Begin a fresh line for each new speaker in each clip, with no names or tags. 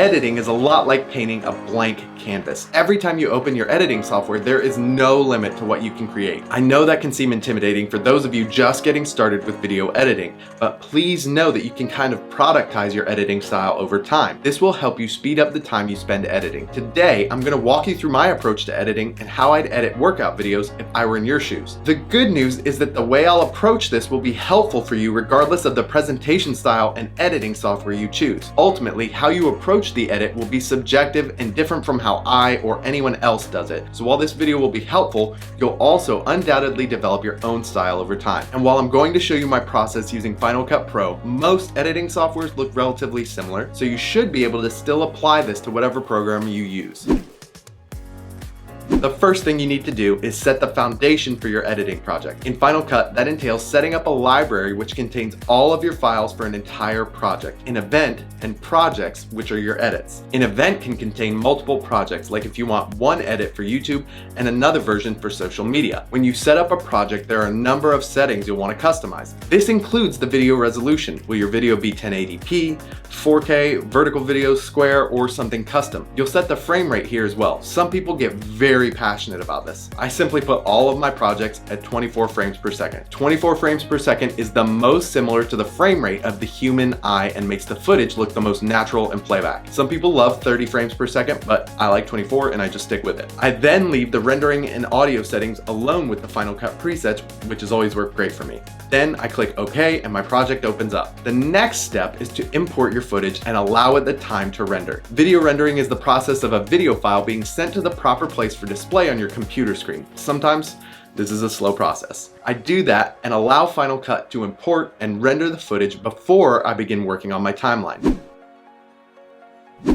Editing is a lot like painting a blank canvas. Every time you open your editing software, there is no limit to what you can create. I know that can seem intimidating for those of you just getting started with video editing, but please know that you can kind of productize your editing style over time. This will help you speed up the time you spend editing. Today, I'm going to walk you through my approach to editing and how I'd edit workout videos if I were in your shoes. The good news is that the way I'll approach this will be helpful for you regardless of the presentation style and editing software you choose. Ultimately, how you approach the edit will be subjective and different from how I or anyone else does it. So while this video will be helpful, you'll also undoubtedly develop your own style over time. And while I'm going to show you my process using Final Cut Pro, most editing softwares look relatively similar, so you should be able to still apply this to whatever program you use. The first thing you need to do is set the foundation for your editing project. In Final Cut, that entails setting up a library which contains all of your files for an entire project, an event, and projects, which are your edits. An event can contain multiple projects, like if you want one edit for YouTube and another version for social media. When you set up a project, there are a number of settings you'll want to customize. This includes the video resolution. Will your video be 1080p, 4K, vertical video, square, or something custom? You'll set the frame rate here as well. Some people get very passionate about this. I simply put all of my projects at 24 frames per second. 24 frames per second is the most similar to the frame rate of the human eye and makes the footage look the most natural in playback. Some people love 30 frames per second, but I like 24 and I just stick with it. I then leave the rendering and audio settings alone with the Final Cut presets, which has always worked great for me. Then I click OK and my project opens up. The next step is to import your footage and allow it the time to render. Video rendering is the process of a video file being sent to the proper place for display on your computer screen. Sometimes this is a slow process. I do that and allow Final Cut to import and render the footage before I begin working on my timeline.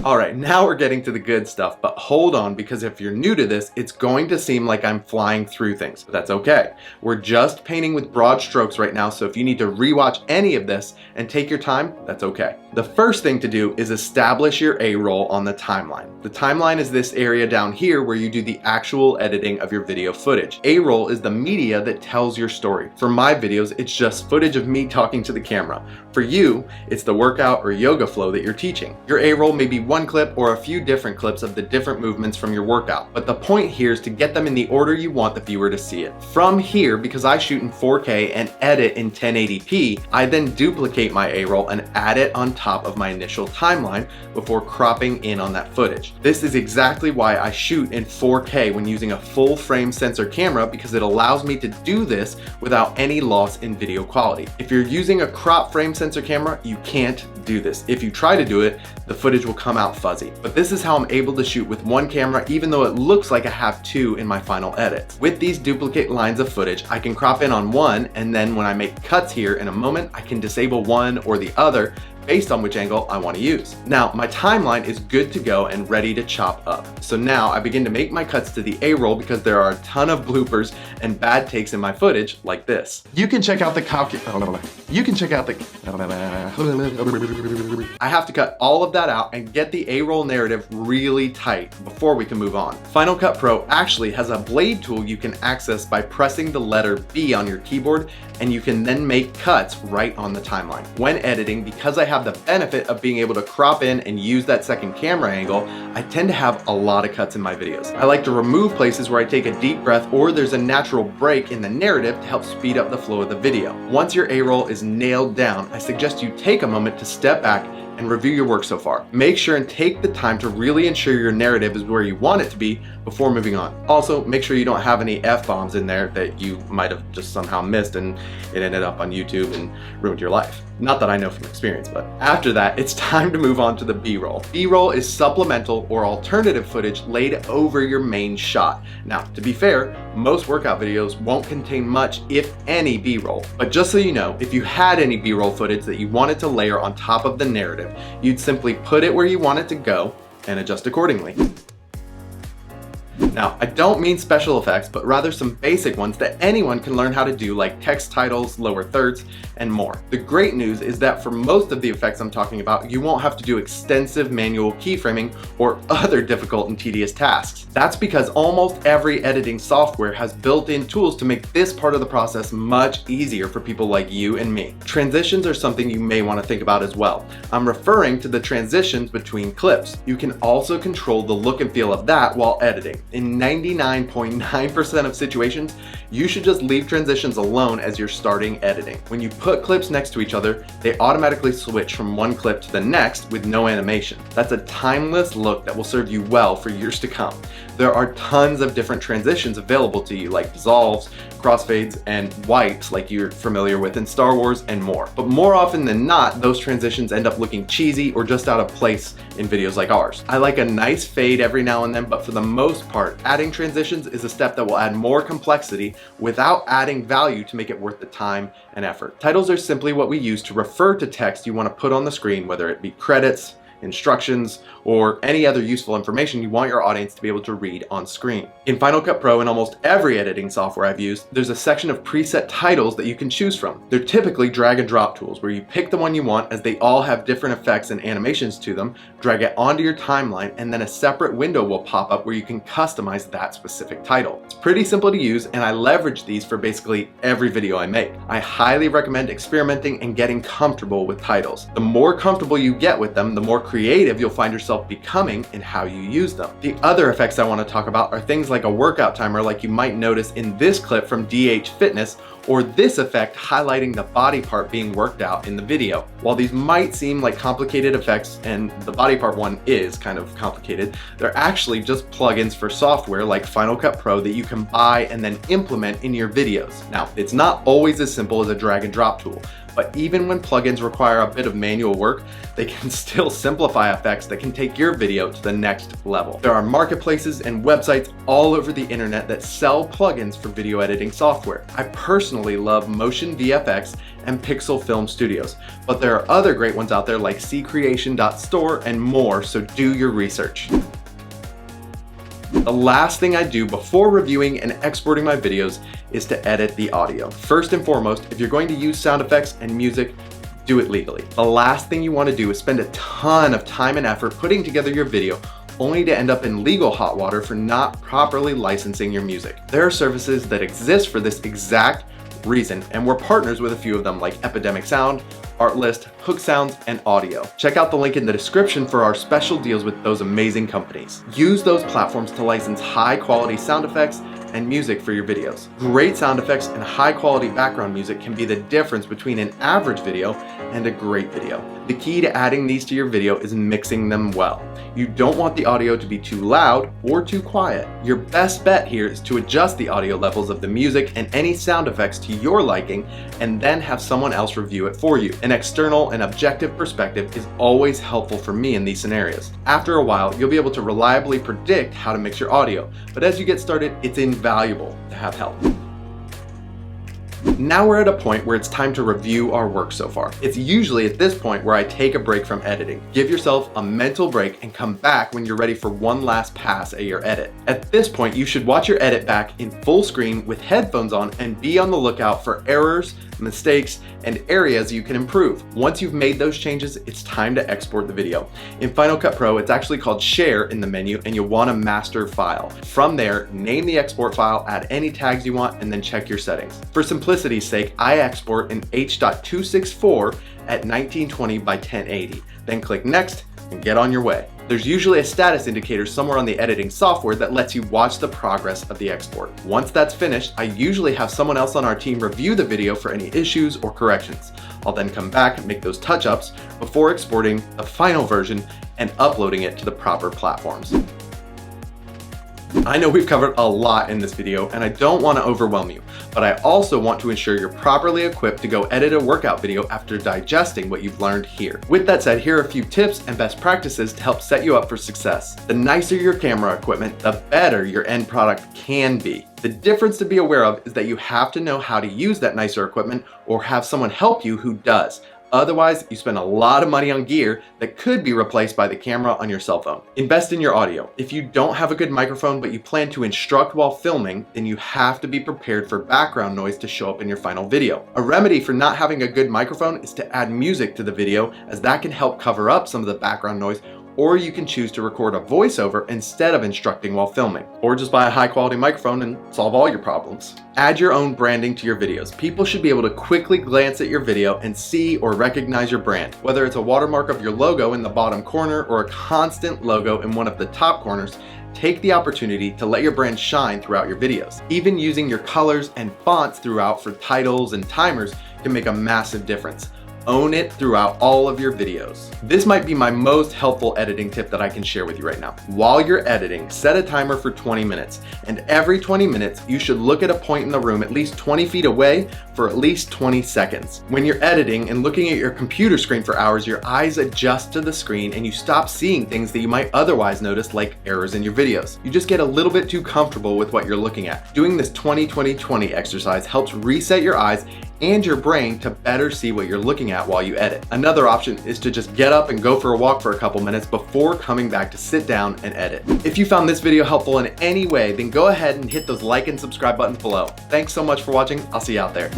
Alright, now we're getting to the good stuff, but hold on, because if you're new to this, it's going to seem like I'm flying through things, but that's okay. We're just painting with broad strokes right now, so if you need to rewatch any of this and take your time, that's okay. The first thing to do is establish your A-roll on the timeline. The timeline is this area down here where you do the actual editing of your video footage. A-roll is the media that tells your story. For my videos, it's just footage of me talking to the camera. For you, it's the workout or yoga flow that you're teaching. Your A-roll may be one clip or a few different clips of the different movements from your workout, but the point here is to get them in the order you want the viewer to see it. From here, because I shoot in 4K and edit in 1080p, I then duplicate my A-roll and add it on top of my initial timeline before cropping in on that footage. This is exactly why I shoot in 4K when using a full frame sensor camera, because it allows me to do this without any loss in video quality. If you're using a crop frame sensor camera, you can't do this. If you try to do it, the footage will come out fuzzy. But this is how I'm able to shoot with one camera, even though it looks like I have two in my final edits. With these duplicate lines of footage, I can crop in on one, and then when I make cuts here in a moment, I can disable one or the other based on which angle I want to use. Now, my timeline is good to go and ready to chop up. So now I begin to make my cuts to the A-roll, because there are a ton of bloopers and bad takes in my footage like this. You can check out the I have to cut all of that out and get the A-roll narrative really tight before we can move on. Final Cut Pro actually has a blade tool you can access by pressing the letter B on your keyboard, and you can then make cuts right on the timeline. When editing, because I have the benefit of being able to crop in and use that second camera angle, I tend to have a lot of cuts in my videos. I like to remove places where I take a deep breath or there's a natural break in the narrative to help speed up the flow of the video. Once your A-roll is nailed down, I suggest you take a moment to step back and review your work so far. Make sure and take the time to really ensure your narrative is where you want it to be before moving on. Also, make sure you don't have any F-bombs in there that you might have just somehow missed and it ended up on YouTube and ruined your life. Not that I know from experience, but after that, it's time to move on to the B-roll. B-roll is supplemental or alternative footage laid over your main shot. Now, to be fair, most workout videos won't contain much, if any, B-roll. But just so you know, if you had any B-roll footage that you wanted to layer on top of the narrative, you'd simply put it where you want it to go and adjust accordingly. Now, I don't mean special effects, but rather some basic ones that anyone can learn how to do, like text titles, lower thirds, and more. The great news is that for most of the effects I'm talking about, you won't have to do extensive manual keyframing or other difficult and tedious tasks. That's because almost every editing software has built-in tools to make this part of the process much easier for people like you and me. Transitions are something you may want to think about as well. I'm referring to the transitions between clips. You can also control the look and feel of that while editing. In 99.9% of situations, you should just leave transitions alone as you're starting editing. When you put clips next to each other, they automatically switch from one clip to the next with no animation. That's a timeless look that will serve you well for years to come. There are tons of different transitions available to you, like dissolves, crossfades, and wipes like you're familiar with in Star Wars, and more. But more often than not, those transitions end up looking cheesy or just out of place in videos like ours. I like a nice fade every now and then, but for the most part, adding transitions is a step that will add more complexity without adding value to make it worth the time and effort. Titles are simply what we use to refer to text you want to put on the screen, whether it be credits, instructions, or any other useful information you want your audience to be able to read on screen. In Final Cut Pro and almost every editing software I've used, there's a section of preset titles that you can choose from. They're typically drag and drop tools where you pick the one you want, as they all have different effects and animations to them, drag it onto your timeline, and then a separate window will pop up where you can customize that specific title. It's pretty simple to use, and I leverage these for basically every video I make. I highly recommend experimenting and getting comfortable with titles. The more comfortable you get with them, the more creative you'll find yourself becoming in how you use them. The other effects I want to talk about are things like a workout timer, like you might notice in this clip from DH Fitness, or this effect highlighting the body part being worked out in the video. While these might seem like complicated effects, and the body part one is kind of complicated, they're actually just plugins for software like Final Cut Pro that you can buy and then implement in your videos. Now, it's not always as simple as a drag and drop tool, but even when plugins require a bit of manual work, they can still simplify effects that can take your video to the next level. There are marketplaces and websites all over the internet that sell plugins for video editing software. I personally love Motion VFX and Pixel Film Studios, but there are other great ones out there like ccreation.store and more, so do your research. The last thing I do before reviewing and exporting my videos is to edit the audio. First and foremost, if you're going to use sound effects and music, do it legally. The last thing you want to do is spend a ton of time and effort putting together your video only to end up in legal hot water for not properly licensing your music. There are services that exist for this exact reason, and we're partners with a few of them like Epidemic Sound, Artlist, Hook Sounds, and Audio. Check out the link in the description for our special deals with those amazing companies. Use those platforms to license high quality sound effects and music for your videos. Great sound effects and high quality background music can be the difference between an average video and a great video. The key to adding these to your video is mixing them well. You don't want the audio to be too loud or too quiet. Your best bet here is to adjust the audio levels of the music and any sound effects to your liking, and then have someone else review it for you. An external and objective perspective is always helpful for me in these scenarios. After a while, you'll be able to reliably predict how to mix your audio, but as you get started, it's invaluable to have help. Now we're at a point where it's time to review our work so far. It's usually at this point where I take a break from editing. Give yourself a mental break and come back when you're ready for one last pass at your edit. At this point, you should watch your edit back in full screen with headphones on and be on the lookout for errors, mistakes, and areas you can improve. Once you've made those changes, it's time to export the video. In Final Cut Pro, it's actually called Share in the menu, and you'll want a master file. From there, name the export file, add any tags you want, and then check your settings. For simplicity's sake, I export in H.264 at 1920 by 1080. Then click Next and get on your way. There's usually a status indicator somewhere on the editing software that lets you watch the progress of the export. Once that's finished, I usually have someone else on our team review the video for any issues or corrections. I'll then come back and make those touch-ups before exporting the final version and uploading it to the proper platforms. I know we've covered a lot in this video, and I don't want to overwhelm you, but I also want to ensure you're properly equipped to go edit a workout video after digesting what you've learned here. With that said, here are a few tips and best practices to help set you up for success. The nicer your camera equipment, the better your end product can be. The difference to be aware of is that you have to know how to use that nicer equipment or have someone help you who does. Otherwise, you spend a lot of money on gear that could be replaced by the camera on your cell phone. Invest in your audio. If you don't have a good microphone but you plan to instruct while filming, then you have to be prepared for background noise to show up in your final video. A remedy for not having a good microphone is to add music to the video, as that can help cover up some of the background noise, or you can choose to record a voiceover instead of instructing while filming. Or just buy a high quality microphone and solve all your problems. Add your own branding to your videos. People should be able to quickly glance at your video and see or recognize your brand. Whether it's a watermark of your logo in the bottom corner or a constant logo in one of the top corners, take the opportunity to let your brand shine throughout your videos. Even using your colors and fonts throughout for titles and timers can make a massive difference. Own it throughout all of your videos. This might be my most helpful editing tip that I can share with you right now. While you're editing, set a timer for 20 minutes. And every 20 minutes, you should look at a point in the room at least 20 feet away for at least 20 seconds. When you're editing and looking at your computer screen for hours, your eyes adjust to the screen and you stop seeing things that you might otherwise notice, like errors in your videos. You just get a little bit too comfortable with what you're looking at. Doing this 20-20-20 exercise helps reset your eyes and your brain to better see what you're looking at while you edit. Another option is to just get up and go for a walk for a couple minutes before coming back to sit down and edit. If you found this video helpful in any way, then go ahead and hit those like and subscribe buttons below. Thanks so much for watching. I'll see you out there.